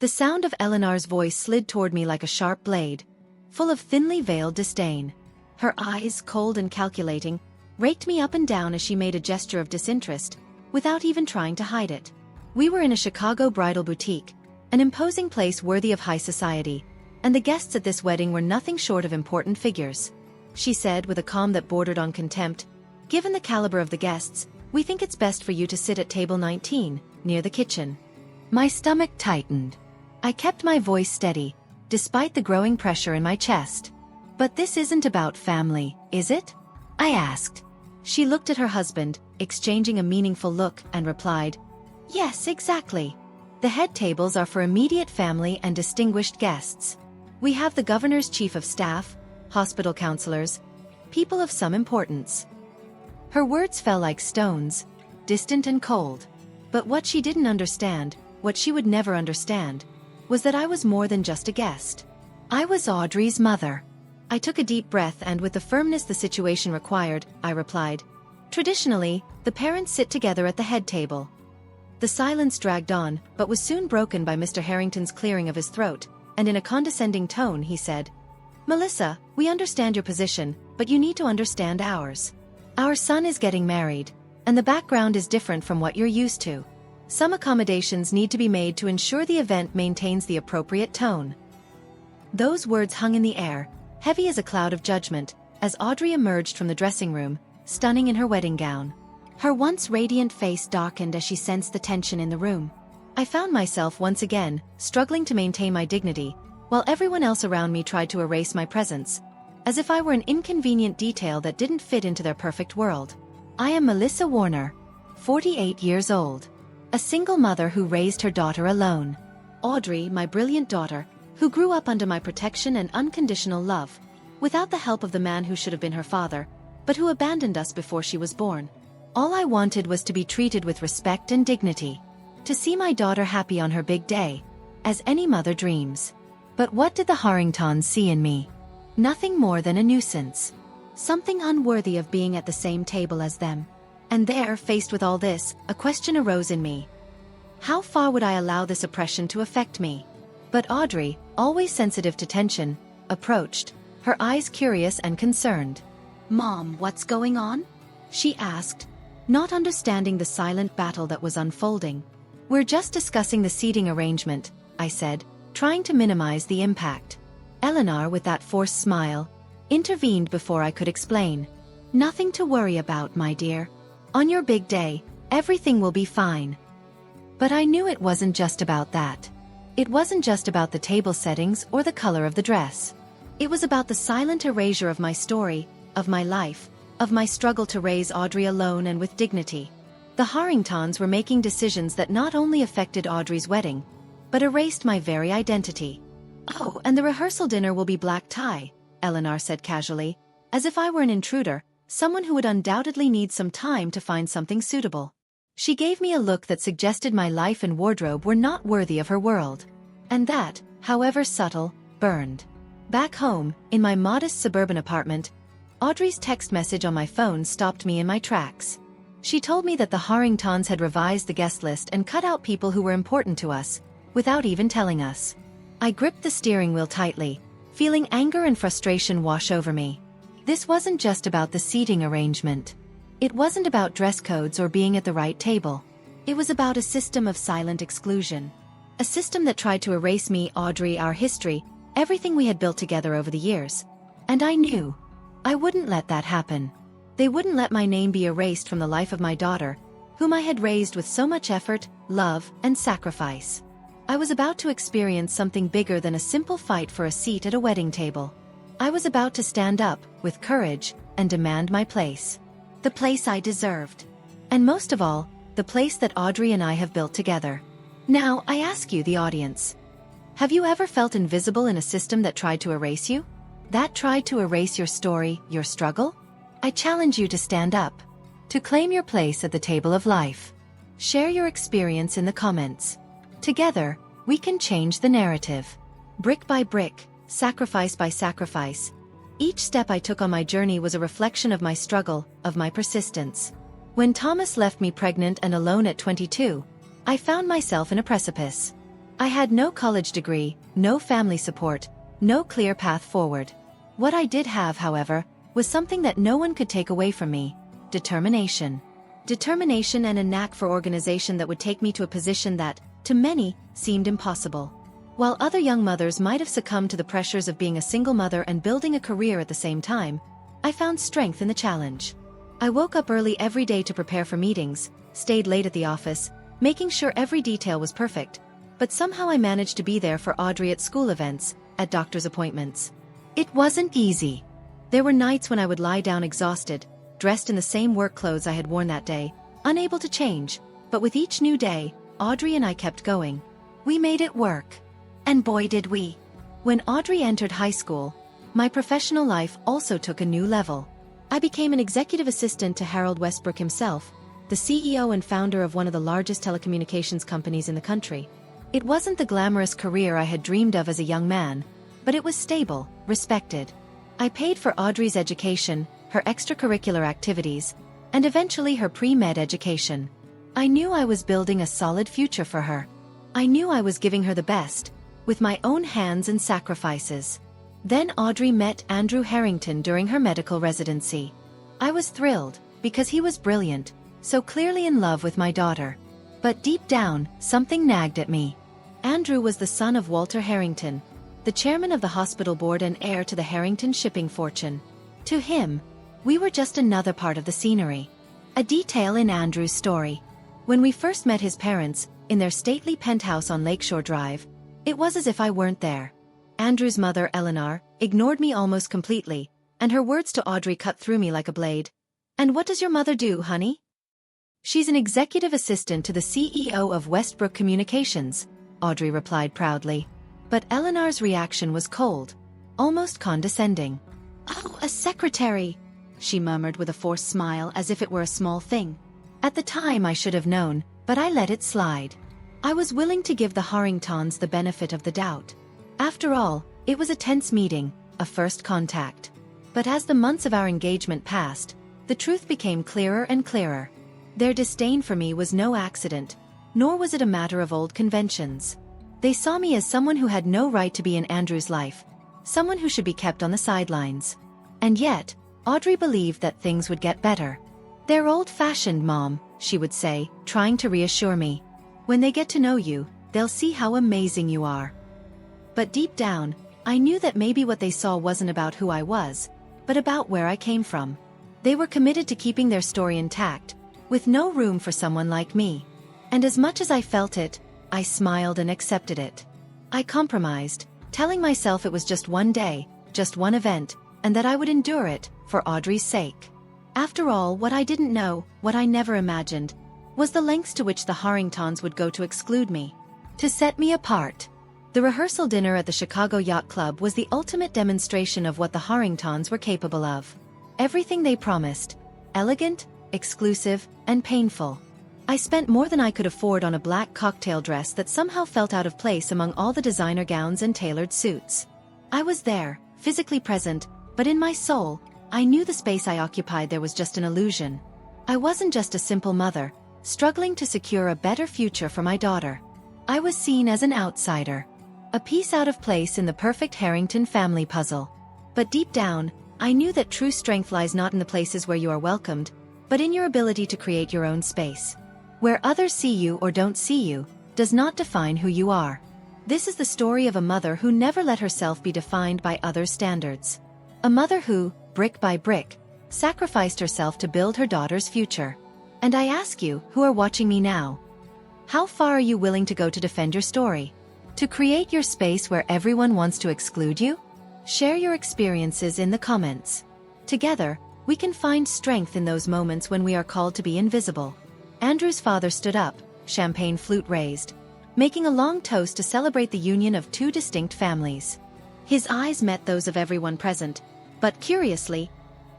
The sound of Eleanor's voice slid toward me like a sharp blade, full of thinly veiled disdain. Her eyes, cold and calculating, raked me up and down as she made a gesture of disinterest, without even trying to hide it. We were in a Chicago bridal boutique, an imposing place worthy of high society, and the guests at this wedding were nothing short of important figures. She said with a calm that bordered on contempt, "Given the caliber of the guests, we think it's best for you to sit at table 19, near the kitchen." My stomach tightened. I kept my voice steady, despite the growing pressure in my chest. "But this isn't about family, is it?" I asked. She looked at her husband, exchanging a meaningful look, and replied, "Yes, exactly. The head tables are for immediate family and distinguished guests. We have the governor's chief of staff, hospital counselors, people of some importance." Her words fell like stones, distant and cold. But what she didn't understand, what she would never understand, was that I was more than just a guest. I was Audrey's mother. I took a deep breath and with the firmness the situation required, I replied, "Traditionally, the parents sit together at the head table." The silence dragged on, but was soon broken by Mr. Harrington's clearing of his throat, and in a condescending tone he said, "Melissa, we understand your position, but you need to understand ours. Our son is getting married, and the background is different from what you're used to. Some accommodations need to be made to ensure the event maintains the appropriate tone." Those words hung in the air, heavy as a cloud of judgment, as Audrey emerged from the dressing room, stunning in her wedding gown. Her once radiant face darkened as she sensed the tension in the room. I found myself once again, struggling to maintain my dignity, while everyone else around me tried to erase my presence, as if I were an inconvenient detail that didn't fit into their perfect world. I am Melissa Warner, 48 years old. A single mother who raised her daughter alone. Audrey, my brilliant daughter, who grew up under my protection and unconditional love, without the help of the man who should have been her father, but who abandoned us before she was born. All I wanted was to be treated with respect and dignity. To see my daughter happy on her big day, as any mother dreams. But what did the Harringtons see in me? Nothing more than a nuisance. Something unworthy of being at the same table as them. And there, faced with all this, a question arose in me. How far would I allow this oppression to affect me? But Audrey, always sensitive to tension, approached, her eyes curious and concerned. "Mom, what's going on?" she asked, not understanding the silent battle that was unfolding. "We're just discussing the seating arrangement," I said, trying to minimize the impact. Eleanor, with that forced smile, intervened before I could explain. "Nothing to worry about, my dear. On your big day, everything will be fine." But I knew it wasn't just about that. It wasn't just about the table settings or the color of the dress. It was about the silent erasure of my story, of my life, of my struggle to raise Audrey alone and with dignity. The Harringtons were making decisions that not only affected Audrey's wedding, but erased my very identity. "Oh, and the rehearsal dinner will be black tie," Eleanor said casually, as if I were an intruder, someone who would undoubtedly need some time to find something suitable. She gave me a look that suggested my life and wardrobe were not worthy of her world. And that, however subtle, burned. Back home, in my modest suburban apartment, Audrey's text message on my phone stopped me in my tracks. She told me that the Harringtons had revised the guest list and cut out people who were important to us, without even telling us. I gripped the steering wheel tightly, feeling anger and frustration wash over me. This wasn't just about the seating arrangement. It wasn't about dress codes or being at the right table. It was about a system of silent exclusion. A system that tried to erase me, Audrey, our history, everything we had built together over the years. And I knew. I wouldn't let that happen. They wouldn't let my name be erased from the life of my daughter, whom I had raised with so much effort, love, and sacrifice. I was about to experience something bigger than a simple fight for a seat at a wedding table. I was about to stand up, with courage, and demand my place. The place I deserved. And most of all, the place that Audrey and I have built together. Now, I ask you, the audience. Have you ever felt invisible in a system that tried to erase you? That tried to erase your story, your struggle? I challenge you to stand up. To claim your place at the table of life. Share your experience in the comments. Together, we can change the narrative. Brick by brick, sacrifice by sacrifice. Each step I took on my journey was a reflection of my struggle, of my persistence. When Thomas left me pregnant and alone at 22, I found myself in a precipice. I had no college degree, no family support, no clear path forward. What I did have, however, was something that no one could take away from me: determination. Determination and a knack for organization that would take me to a position that, to many, seemed impossible. While other young mothers might have succumbed to the pressures of being a single mother and building a career at the same time, I found strength in the challenge. I woke up early every day to prepare for meetings, stayed late at the office, making sure every detail was perfect, but somehow I managed to be there for Audrey at school events, at doctor's appointments. It wasn't easy. There were nights when I would lie down exhausted, dressed in the same work clothes I had worn that day, unable to change, but with each new day, Audrey and I kept going. We made it work. And boy did we. When Audrey entered high school, my professional life also took a new level. I became an executive assistant to Harold Westbrook himself, the CEO and founder of one of the largest telecommunications companies in the country. It wasn't the glamorous career I had dreamed of as a young man, but it was stable, respected. I paid for Audrey's education, her extracurricular activities, and eventually her pre-med education. I knew I was building a solid future for her. I knew I was giving her the best, with my own hands and sacrifices. Then Audrey met Andrew Harrington during her medical residency. I was thrilled, because he was brilliant, so clearly in love with my daughter. But deep down, something nagged at me. Andrew was the son of Walter Harrington, the chairman of the hospital board and heir to the Harrington shipping fortune. To him, we were just another part of the scenery. A detail in Andrew's story. When we first met his parents, in their stately penthouse on Lakeshore Drive, it was as if I weren't there. Andrew's mother, Eleanor, ignored me almost completely, and her words to Audrey cut through me like a blade. "And what does your mother do, honey?" "She's an executive assistant to the CEO of Westbrook Communications," Audrey replied proudly. But Eleanor's reaction was cold, almost condescending. "Oh, a secretary," she murmured with a forced smile as if it were a small thing. At the time I should have known, but I let it slide. I was willing to give the Harringtons the benefit of the doubt. After all, it was a tense meeting, a first contact. But as the months of our engagement passed, the truth became clearer and clearer. Their disdain for me was no accident, nor was it a matter of old conventions. They saw me as someone who had no right to be in Andrew's life, someone who should be kept on the sidelines. And yet, Audrey believed that things would get better. "They're old-fashioned, Mom," she would say, trying to reassure me. "When they get to know you, they'll see how amazing you are." But deep down, I knew that maybe what they saw wasn't about who I was, but about where I came from. They were committed to keeping their story intact, with no room for someone like me. And as much as I felt it, I smiled and accepted it. I compromised, telling myself it was just one day, just one event, and that I would endure it, for Audrey's sake. After all, what I didn't know, what I never imagined, was the lengths to which the Harringtons would go to exclude me, to set me apart. The rehearsal dinner at the Chicago Yacht Club was the ultimate demonstration of what the Harringtons were capable of. Everything they promised: elegant, exclusive, and painful. I spent more than I could afford on a black cocktail dress that somehow felt out of place among all the designer gowns and tailored suits. I was there, physically present, but in my soul, I knew the space I occupied there was just an illusion. I wasn't just a simple mother, struggling to secure a better future for my daughter. I was seen as an outsider, a piece out of place in the perfect Harrington family puzzle. But deep down, I knew that true strength lies not in the places where you are welcomed, but in your ability to create your own space. Where others see you or don't see you, does not define who you are. This is the story of a mother who never let herself be defined by others' standards. A mother who, brick by brick, sacrificed herself to build her daughter's future. And I ask you, who are watching me now, how far are you willing to go to defend your story? To create your space where everyone wants to exclude you? Share your experiences in the comments. Together, we can find strength in those moments when we are called to be invisible. Andrew's father stood up, champagne flute raised, making a long toast to celebrate the union of two distinct families. His eyes met those of everyone present, but curiously,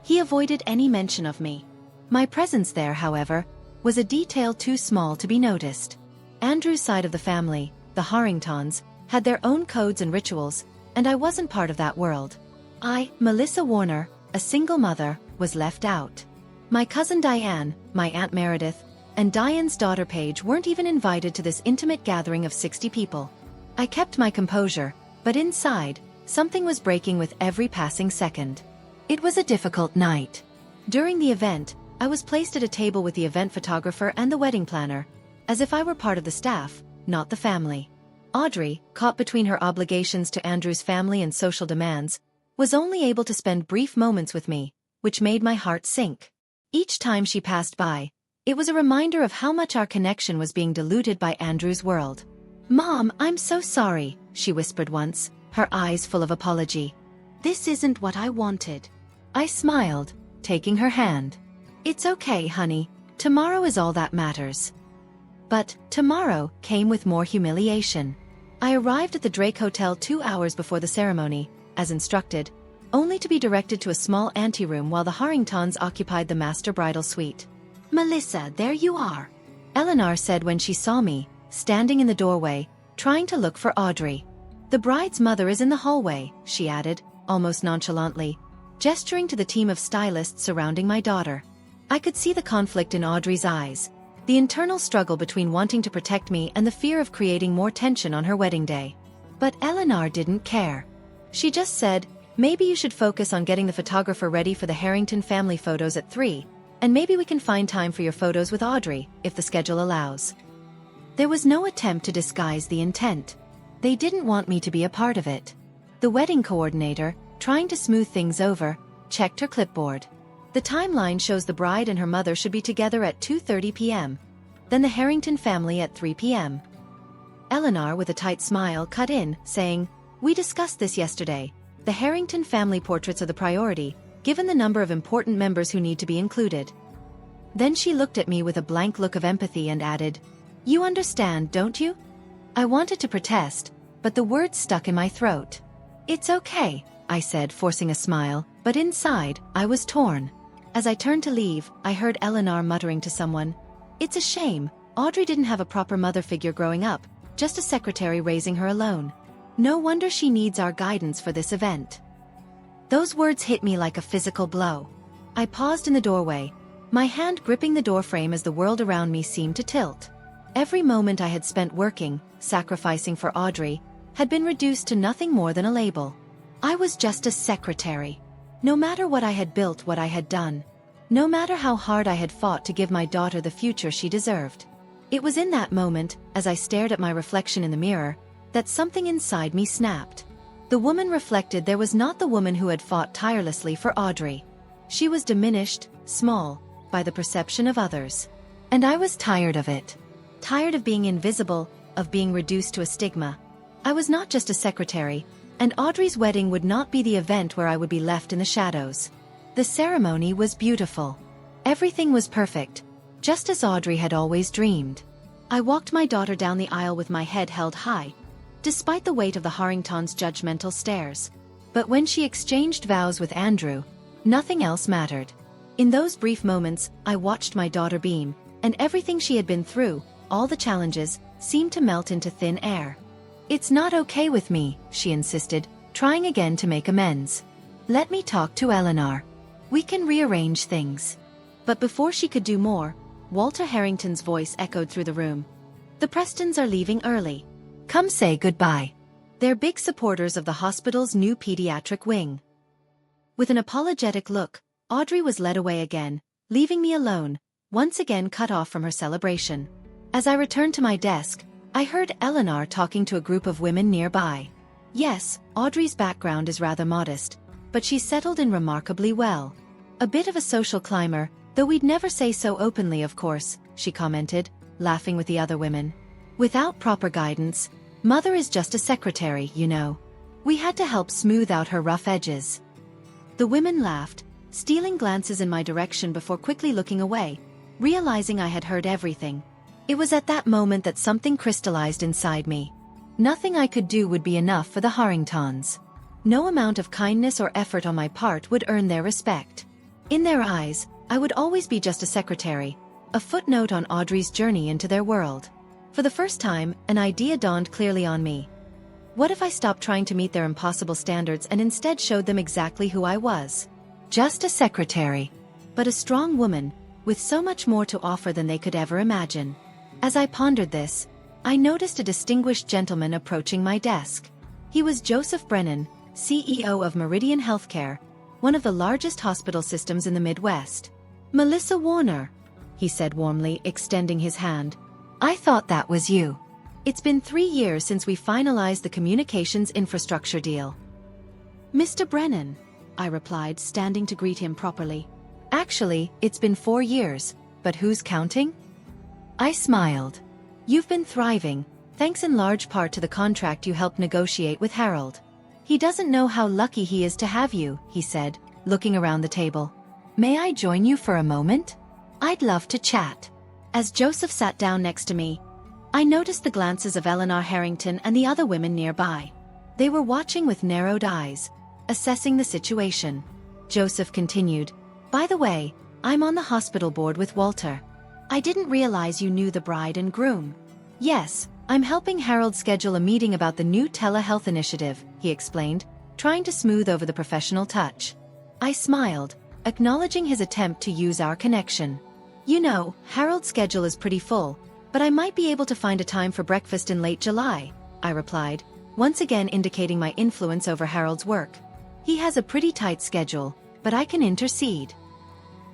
he avoided any mention of me. My presence there, however, was a detail too small to be noticed. Andrew's side of the family, the Harringtons, had their own codes and rituals, and I wasn't part of that world. I, Melissa Warner, a single mother, was left out. My cousin Diane, my Aunt Meredith, and Diane's daughter Paige weren't even invited to this intimate gathering of 60 people. I kept my composure, but inside, something was breaking with every passing second. It was a difficult night. During the event, I was placed at a table with the event photographer and the wedding planner, as if I were part of the staff, not the family. Audrey, caught between her obligations to Andrew's family and social demands, was only able to spend brief moments with me, which made my heart sink. Each time she passed by, it was a reminder of how much our connection was being diluted by Andrew's world. "Mom, I'm so sorry," she whispered once, her eyes full of apology. "This isn't what I wanted." I smiled, taking her hand. "It's okay, honey. Tomorrow is all that matters." But tomorrow came with more humiliation. I arrived at the Drake Hotel 2 hours before the ceremony, as instructed, only to be directed to a small anteroom while the Harringtons occupied the master bridal suite. "Melissa, there you are," Eleanor said when she saw me, standing in the doorway, trying to look for Audrey. "The bride's mother is in the hallway," she added, almost nonchalantly, gesturing to the team of stylists surrounding my daughter. I could see the conflict in Audrey's eyes, the internal struggle between wanting to protect me and the fear of creating more tension on her wedding day. But Eleanor didn't care. She just said, "Maybe you should focus on getting the photographer ready for the Harrington family photos at 3, and maybe we can find time for your photos with Audrey, if the schedule allows." There was no attempt to disguise the intent. They didn't want me to be a part of it. The wedding coordinator, trying to smooth things over, checked her clipboard. The timeline shows the bride and her mother should be together at 2:30 p.m., then the Harrington family at 3 p.m. Eleanor, with a tight smile, cut in, saying, "We discussed this yesterday. The Harrington family portraits are the priority, given the number of important members who need to be included." Then she looked at me with a blank look of empathy and added, "You understand, don't you?" I wanted to protest, but the words stuck in my throat. "It's okay," I said, forcing a smile, but inside, I was torn. As I turned to leave, I heard Eleanor muttering to someone, "It's a shame, Audrey didn't have a proper mother figure growing up, just a secretary raising her alone. No wonder she needs our guidance for this event." Those words hit me like a physical blow. I paused in the doorway, my hand gripping the doorframe as the world around me seemed to tilt. Every moment I had spent working, sacrificing for Audrey, had been reduced to nothing more than a label. I was just a secretary. No matter what I had built, what I had done, no matter how hard I had fought to give my daughter the future she deserved. It was in that moment, as I stared at my reflection in the mirror, that something inside me snapped. The woman reflected there was not the woman who had fought tirelessly for Audrey. She was diminished, small, by the perception of others. And I was tired of it. Tired of being invisible, of being reduced to a stigma. I was not just a secretary, and Audrey's wedding would not be the event where I would be left in the shadows. The ceremony was beautiful. Everything was perfect, just as Audrey had always dreamed. I walked my daughter down the aisle with my head held high, despite the weight of the Harringtons' judgmental stares. But when she exchanged vows with Andrew, nothing else mattered. In those brief moments, I watched my daughter beam, and everything she had been through, all the challenges, seemed to melt into thin air. "It's not okay with me," she insisted, trying again to make amends. "Let me talk to Eleanor. We can rearrange things." But before she could do more, Walter Harrington's voice echoed through the room. "The Prestons are leaving early. Come say goodbye. They're big supporters of the hospital's new pediatric wing." With an apologetic look, Audrey was led away again, leaving me alone, once again cut off from her celebration. As I returned to my desk, I heard Eleanor talking to a group of women nearby. Yes, Audrey's background is rather modest, but she's settled in remarkably well. "A bit of a social climber, though we'd never say so openly, of course," she commented, laughing with the other women. "Without proper guidance, Mother is just a secretary, you know. We had to help smooth out her rough edges." The women laughed, stealing glances in my direction before quickly looking away, realizing I had heard everything. It was at that moment that something crystallized inside me. Nothing I could do would be enough for the Harringtons. No amount of kindness or effort on my part would earn their respect. In their eyes, I would always be just a secretary, a footnote on Audrey's journey into their world. For the first time, an idea dawned clearly on me. What if I stopped trying to meet their impossible standards and instead showed them exactly who I was? Just a secretary, but a strong woman, with so much more to offer than they could ever imagine. As I pondered this, I noticed a distinguished gentleman approaching my desk. He was Joseph Brennan, CEO of Meridian Healthcare, one of the largest hospital systems in the Midwest. "Melissa Warner," he said warmly, extending his hand. "I thought that was you. It's been 3 years since we finalized the communications infrastructure deal." "Mr. Brennan," I replied, standing to greet him properly. "Actually, it's been 4 years, but who's counting?" I smiled. "You've been thriving, thanks in large part to the contract you helped negotiate with Harold. He doesn't know how lucky he is to have you," he said, looking around the table. "May I join you for a moment? I'd love to chat." As Joseph sat down next to me, I noticed the glances of Eleanor Harrington and the other women nearby. They were watching with narrowed eyes, assessing the situation. Joseph continued, "By the way, I'm on the hospital board with Walter. I didn't realize you knew the bride and groom." "Yes, I'm helping Harold schedule a meeting about the new telehealth initiative," he explained, trying to smooth over the professional touch. I smiled, acknowledging his attempt to use our connection. "You know, Harold's schedule is pretty full, but I might be able to find a time for breakfast in late July," I replied, once again indicating my influence over Harold's work. "He has a pretty tight schedule, but I can intercede."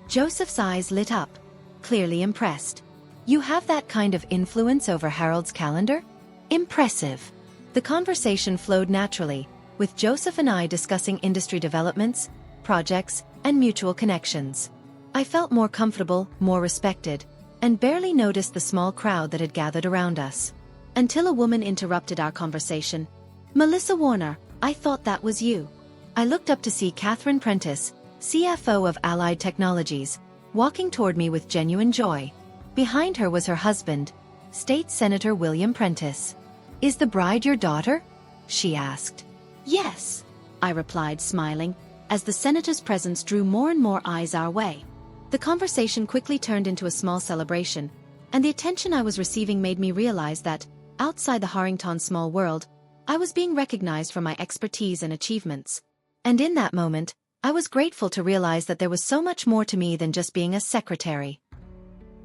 Joseph's eyes lit up, clearly impressed. "You have that kind of influence over Harold's calendar? Impressive." The conversation flowed naturally, with Joseph and I discussing industry developments, projects, and mutual connections. I felt more comfortable, more respected, and barely noticed the small crowd that had gathered around us. Until a woman interrupted our conversation. "Melissa Warner, I thought that was you." I looked up to see Catherine Prentice, CFO of Allied Technologies, walking toward me with genuine joy. Behind her was her husband, State Senator William Prentice. "Is the bride your daughter?" she asked. "Yes," I replied, smiling, as the senator's presence drew more and more eyes our way. The conversation quickly turned into a small celebration, and the attention I was receiving made me realize that, outside the Harrington small world, I was being recognized for my expertise and achievements. And in that moment, I was grateful to realize that there was so much more to me than just being a secretary.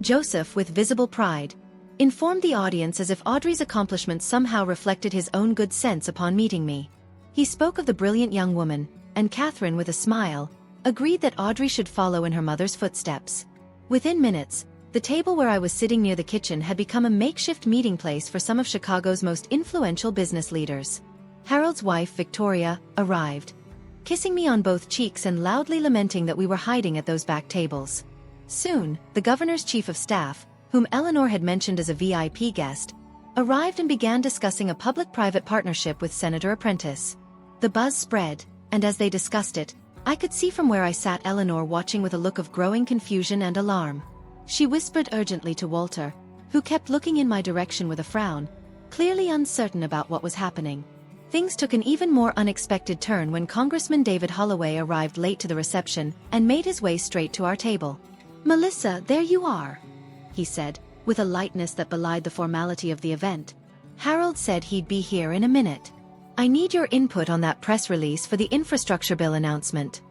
Joseph, with visible pride, informed the audience as if Audrey's accomplishments somehow reflected his own good sense upon meeting me. He spoke of the brilliant young woman, and Catherine, with a smile, agreed that Audrey should follow in her mother's footsteps. Within minutes, the table where I was sitting near the kitchen had become a makeshift meeting place for some of Chicago's most influential business leaders. Harold's wife, Victoria, arrived, kissing me on both cheeks and loudly lamenting that we were hiding at those back tables. Soon, the governor's chief of staff, whom Eleanor had mentioned as a VIP guest, arrived and began discussing a public-private partnership with Senator Apprentice. The buzz spread, and as they discussed it, I could see from where I sat Eleanor watching with a look of growing confusion and alarm. She whispered urgently to Walter, who kept looking in my direction with a frown, clearly uncertain about what was happening. Things took an even more unexpected turn when Congressman David Holloway arrived late to the reception and made his way straight to our table. "Melissa, there you are," he said, with a lightness that belied the formality of the event. "Harold said he'd be here in a minute. I need your input on that press release for the infrastructure bill announcement."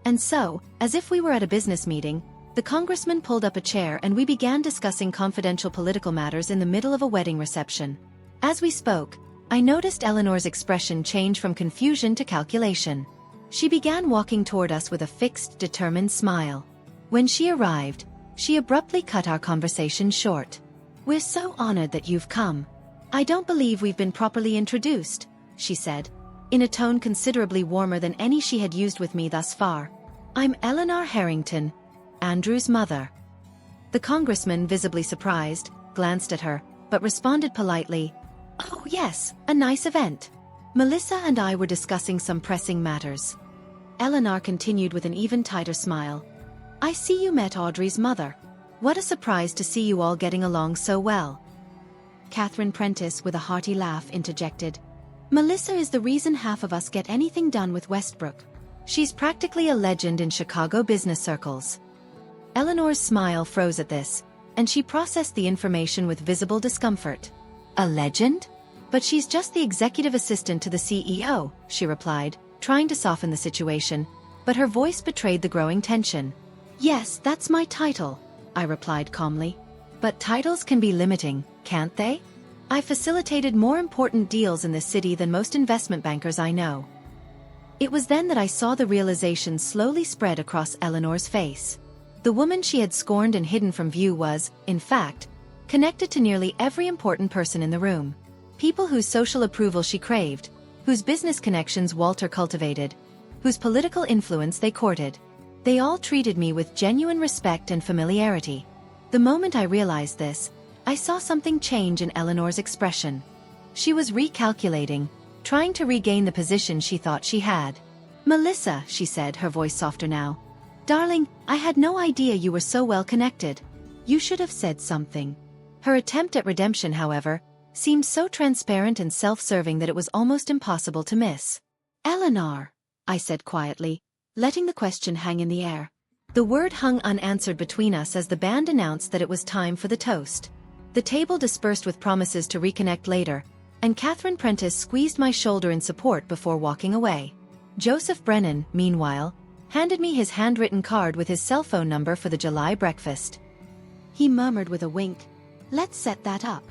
And so, as if we were at a business meeting, the congressman pulled up a chair and we began discussing confidential political matters in the middle of a wedding reception. As we spoke, I noticed Eleanor's expression change from confusion to calculation. She began walking toward us with a fixed, determined smile. When she arrived, she abruptly cut our conversation short. "We're so honored that you've come. I don't believe we've been properly introduced," she said, in a tone considerably warmer than any she had used with me thus far. "I'm Eleanor Harrington, Andrew's mother." The congressman, visibly surprised, glanced at her, but responded politely, "Oh yes, a nice event. Melissa and I were discussing some pressing matters." Eleanor continued with an even tighter smile. "I see you met Audrey's mother. What a surprise to see you all getting along so well." Catherine Prentice, with a hearty laugh, interjected, "Melissa is the reason half of us get anything done with Westbrook. She's practically a legend in Chicago business circles." Eleanor's smile froze at this, and she processed the information with visible discomfort. "A legend? But she's just the executive assistant to the CEO," she replied, trying to soften the situation, but her voice betrayed the growing tension. "Yes, that's my title," I replied calmly. "But titles can be limiting, can't they? I facilitated more important deals in this city than most investment bankers I know. It was then that I saw the realization slowly spread across Eleanor's face. The woman she had scorned and hidden from view was, in fact, connected to nearly every important person in the room. People whose social approval she craved, whose business connections Walter cultivated, whose political influence they courted. They all treated me with genuine respect and familiarity. The moment I realized this, I saw something change in Eleanor's expression. She was recalculating, trying to regain the position she thought she had. "Melissa," she said, her voice softer now. "Darling, I had no idea you were so well connected. You should have said something." Her attempt at redemption, however, seemed so transparent and self-serving that it was almost impossible to miss. "Eleanor," I said quietly, letting the question hang in the air. The word hung unanswered between us as the band announced that it was time for the toast. The table dispersed with promises to reconnect later, and Catherine Prentice squeezed my shoulder in support before walking away. Joseph Brennan, meanwhile, handed me his handwritten card with his cell phone number for the July breakfast. He murmured with a wink, "Let's set that up."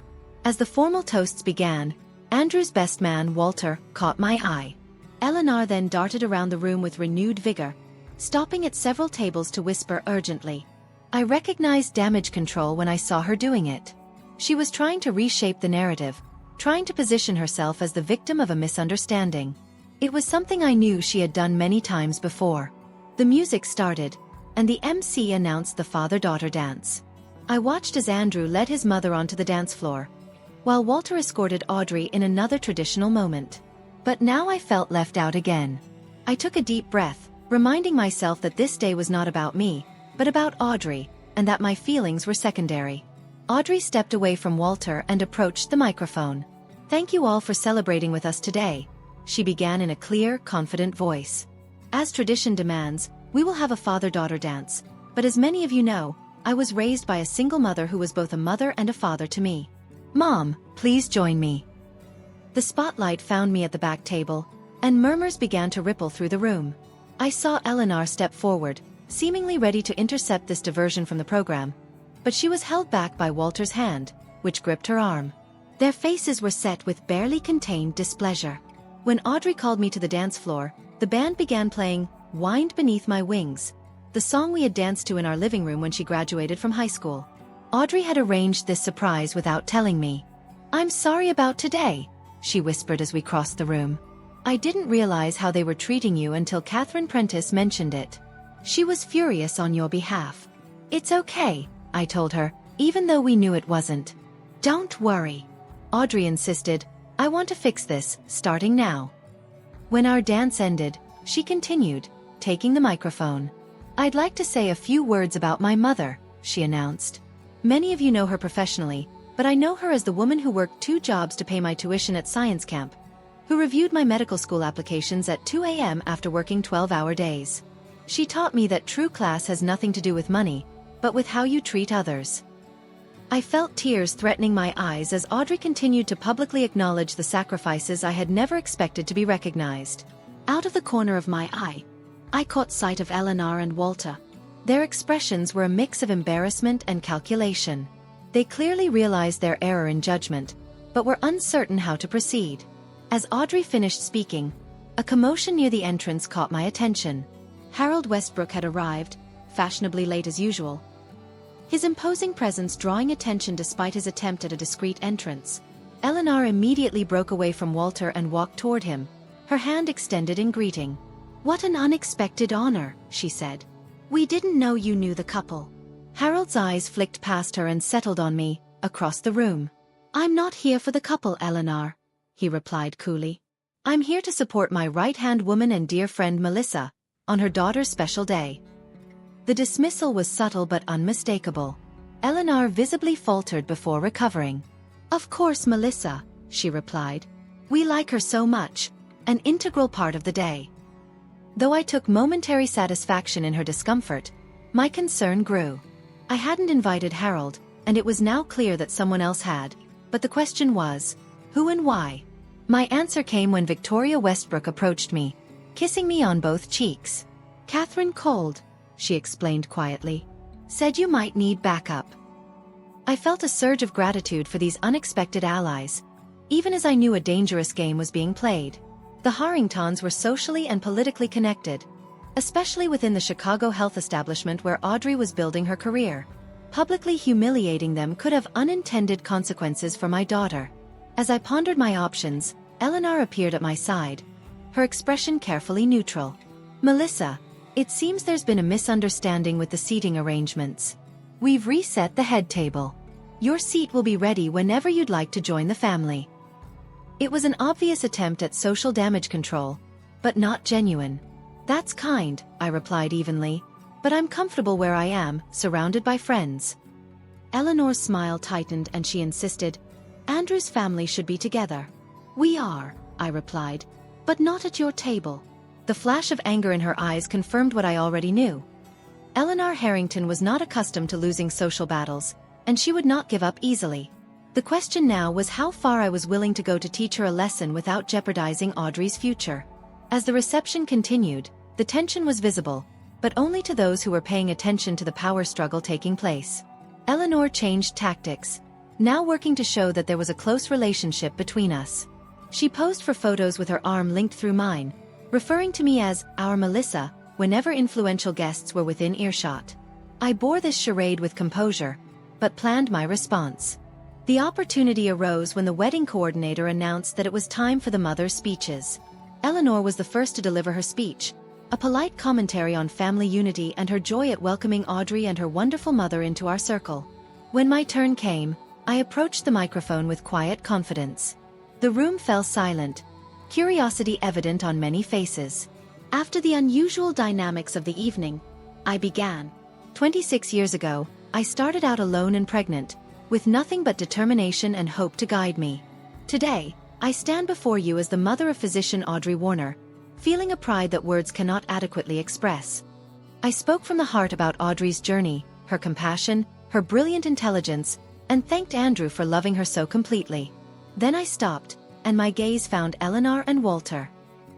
As the formal toasts began, Andrew's best man, Walter, caught my eye. Eleanor then darted around the room with renewed vigor, stopping at several tables to whisper urgently. I recognized damage control when I saw her doing it. She was trying to reshape the narrative, trying to position herself as the victim of a misunderstanding. It was something I knew she had done many times before. The music started, and the MC announced the father-daughter dance. I watched as Andrew led his mother onto the dance floor, while Walter escorted Audrey in another traditional moment. But now I felt left out again. I took a deep breath, reminding myself that this day was not about me, but about Audrey, and that my feelings were secondary. Audrey stepped away from Walter and approached the microphone. "Thank you all for celebrating with us today," she began in a clear, confident voice. "As tradition demands, we will have a father-daughter dance, but as many of you know, I was raised by a single mother who was both a mother and a father to me. Mom, please join me." The spotlight found me at the back table, and murmurs began to ripple through the room. I saw Eleanor step forward, seemingly ready to intercept this diversion from the program, but she was held back by Walter's hand, which gripped her arm. Their faces were set with barely contained displeasure. When Audrey called me to the dance floor, the band began playing "Wind Beneath My Wings," the song we had danced to in our living room when she graduated from high school. Audrey had arranged this surprise without telling me. "I'm sorry about today," she whispered as we crossed the room. "I didn't realize how they were treating you until Catherine Prentice mentioned it. She was furious on your behalf." "It's okay," I told her, even though we knew it wasn't. "Don't worry," Audrey insisted. "I want to fix this, starting now." When our dance ended, she continued, taking the microphone. "I'd like to say a few words about my mother," she announced. "Many of you know her professionally, but I know her as the woman who worked 2 jobs to pay my tuition at science camp, who reviewed my medical school applications at 2 a.m. after working 12-hour days. She taught me that true class has nothing to do with money, but with how you treat others." I felt tears threatening my eyes as Audrey continued to publicly acknowledge the sacrifices I had never expected to be recognized. Out of the corner of my eye, I caught sight of Eleanor and Walter. Their expressions were a mix of embarrassment and calculation. They clearly realized their error in judgment, but were uncertain how to proceed. As Audrey finished speaking, a commotion near the entrance caught my attention. Harold Westbrook had arrived, fashionably late as usual, his imposing presence drawing attention despite his attempt at a discreet entrance. Eleanor immediately broke away from Walter and walked toward him, her hand extended in greeting. "What an unexpected honor," she said. "We didn't know you knew the couple." Harold's eyes flicked past her and settled on me, across the room. "I'm not here for the couple, Eleanor," he replied coolly. "I'm here to support my right-hand woman and dear friend Melissa, on her daughter's special day." The dismissal was subtle but unmistakable. Eleanor visibly faltered before recovering. "Of course, Melissa," she replied. "We like her so much, an integral part of the day." Though I took momentary satisfaction in her discomfort, my concern grew. I hadn't invited Harold, and it was now clear that someone else had, but the question was, who and why? My answer came when Victoria Westbrook approached me, kissing me on both cheeks. "Catherine called," she explained quietly. "Said you might need backup." I felt a surge of gratitude for these unexpected allies, even as I knew a dangerous game was being played. The Harringtons were socially and politically connected, especially within the Chicago health establishment where Audrey was building her career. Publicly humiliating them could have unintended consequences for my daughter. As I pondered my options, Eleanor appeared at my side, her expression carefully neutral. "Melissa, it seems there's been a misunderstanding with the seating arrangements. We've reset the head table. Your seat will be ready whenever you'd like to join the family." It was an obvious attempt at social damage control, but not genuine. "That's kind," I replied evenly, "but I'm comfortable where I am, surrounded by friends." Eleanor's smile tightened and she insisted, "Andrew's family should be together." "We are," I replied, "but not at your table." The flash of anger in her eyes confirmed what I already knew. Eleanor Harrington was not accustomed to losing social battles, and she would not give up easily. The question now was how far I was willing to go to teach her a lesson without jeopardizing Audrey's future. As the reception continued, the tension was visible, but only to those who were paying attention to the power struggle taking place. Eleanor changed tactics, now working to show that there was a close relationship between us. She posed for photos with her arm linked through mine, referring to me as "our Melissa" whenever influential guests were within earshot. I bore this charade with composure, but planned my response. The opportunity arose when the wedding coordinator announced that it was time for the mother's speeches. Eleanor was the first to deliver her speech, a polite commentary on family unity and her joy at welcoming Audrey and her wonderful mother into our circle. When my turn came, I approached the microphone with quiet confidence. The room fell silent, curiosity evident on many faces. After the unusual dynamics of the evening, I began. 26 years ago, I started out alone and pregnant, with nothing but determination and hope to guide me. Today, I stand before you as the mother of physician Audrey Warner, feeling a pride that words cannot adequately express. I spoke from the heart about Audrey's journey, her compassion, her brilliant intelligence, and thanked Andrew for loving her so completely. Then I stopped, and my gaze found Eleanor and Walter.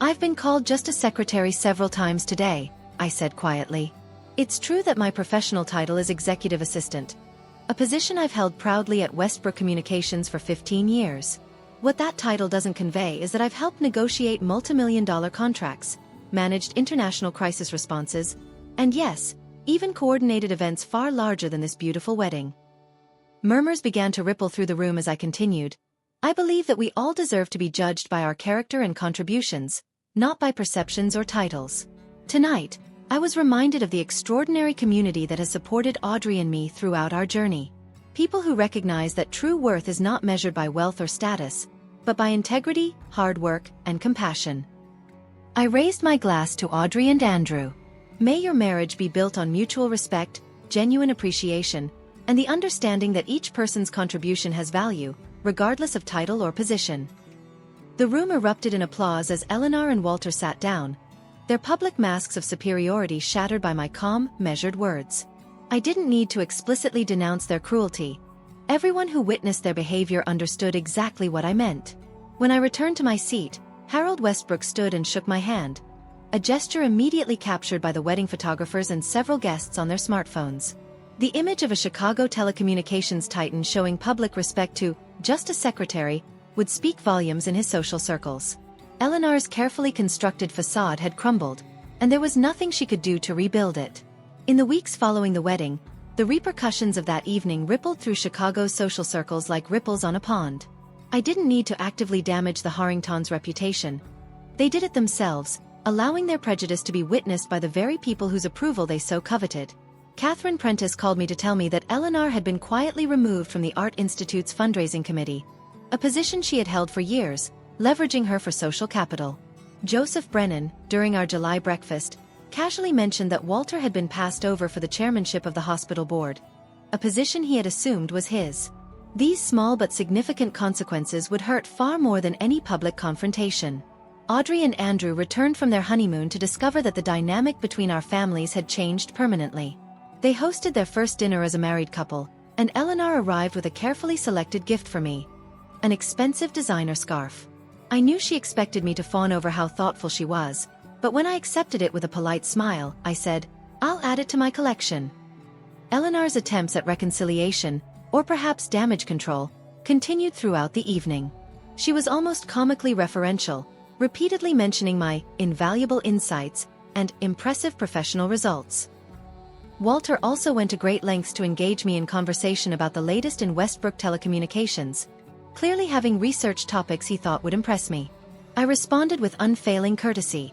"I've been called just a secretary several times today," I said quietly. "It's true that my professional title is executive assistant, a position I've held proudly at Westbrook Communications for 15 years. What that title doesn't convey is that I've helped negotiate multimillion-dollar contracts, managed international crisis responses, and yes, even coordinated events far larger than this beautiful wedding." Murmurs began to ripple through the room as I continued. "I believe that we all deserve to be judged by our character and contributions, not by perceptions or titles." Tonight, I was reminded of the extraordinary community that has supported Audrey and me throughout our journey. People who recognize that true worth is not measured by wealth or status, but by integrity, hard work, and compassion. I raised my glass to Audrey and Andrew. May your marriage be built on mutual respect, genuine appreciation, and the understanding that each person's contribution has value, regardless of title or position. The room erupted in applause as Eleanor and Walter sat down, their public masks of superiority shattered by my calm, measured words. I didn't need to explicitly denounce their cruelty. Everyone who witnessed their behavior understood exactly what I meant. When I returned to my seat, Harold Westbrook stood and shook my hand, a gesture immediately captured by the wedding photographers and several guests on their smartphones. The image of a Chicago telecommunications titan showing public respect to just a secretary would speak volumes in his social circles. Eleanor's carefully constructed facade had crumbled, and there was nothing she could do to rebuild it. In the weeks following the wedding, the repercussions of that evening rippled through Chicago's social circles like ripples on a pond. I didn't need to actively damage the Harringtons' reputation. They did it themselves, allowing their prejudice to be witnessed by the very people whose approval they so coveted. Catherine Prentice called me to tell me that Eleanor had been quietly removed from the Art Institute's fundraising committee, a position she had held for years, leveraging her for social capital. Joseph Brennan, during our July breakfast, casually mentioned that Walter had been passed over for the chairmanship of the hospital board, a position he had assumed was his. These small but significant consequences would hurt far more than any public confrontation. Audrey and Andrew returned from their honeymoon to discover that the dynamic between our families had changed permanently. They hosted their first dinner as a married couple, and Eleanor arrived with a carefully selected gift for me: an expensive designer scarf. I knew she expected me to fawn over how thoughtful she was, but when I accepted it with a polite smile, I said, "I'll add it to my collection." Eleanor's attempts at reconciliation, or perhaps damage control, continued throughout the evening. She was almost comically referential, repeatedly mentioning my invaluable insights and impressive professional results. Walter also went to great lengths to engage me in conversation about the latest in Westbrook telecommunications, clearly having researched topics he thought would impress me. I responded with unfailing courtesy,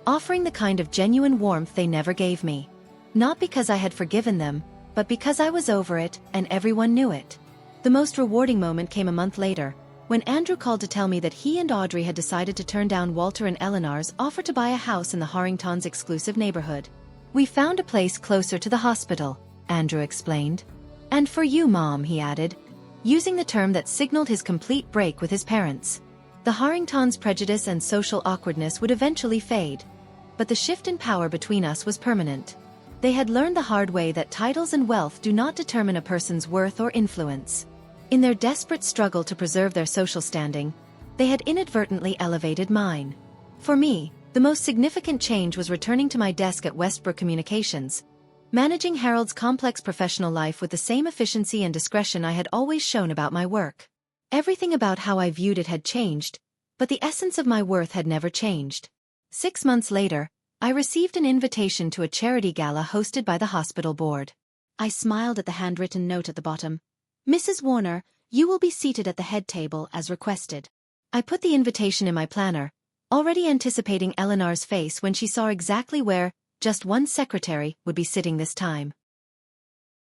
offering the kind of genuine warmth they never gave me. Not because I had forgiven them, but because I was over it and everyone knew it. The most rewarding moment came a month later, when Andrew called to tell me that he and Audrey had decided to turn down Walter and Eleanor's offer to buy a house in the Harringtons' exclusive neighborhood. "We found a place closer to the hospital," Andrew explained. "And for you, Mom," he added, using the term that signaled his complete break with his parents. The Harringtons' prejudice and social awkwardness would eventually fade, but the shift in power between us was permanent. They had learned the hard way that titles and wealth do not determine a person's worth or influence. In their desperate struggle to preserve their social standing, they had inadvertently elevated mine. For me, the most significant change was returning to my desk at Westbrook Communications, managing Harold's complex professional life with the same efficiency and discretion I had always shown about my work. Everything about how I viewed it had changed, but the essence of my worth had never changed. 6 months later, I received an invitation to a charity gala hosted by the hospital board. I smiled at the handwritten note at the bottom. "Mrs. Warner, you will be seated at the head table as requested." I put the invitation in my planner, already anticipating Eleanor's face when she saw exactly where just one secretary would be sitting this time.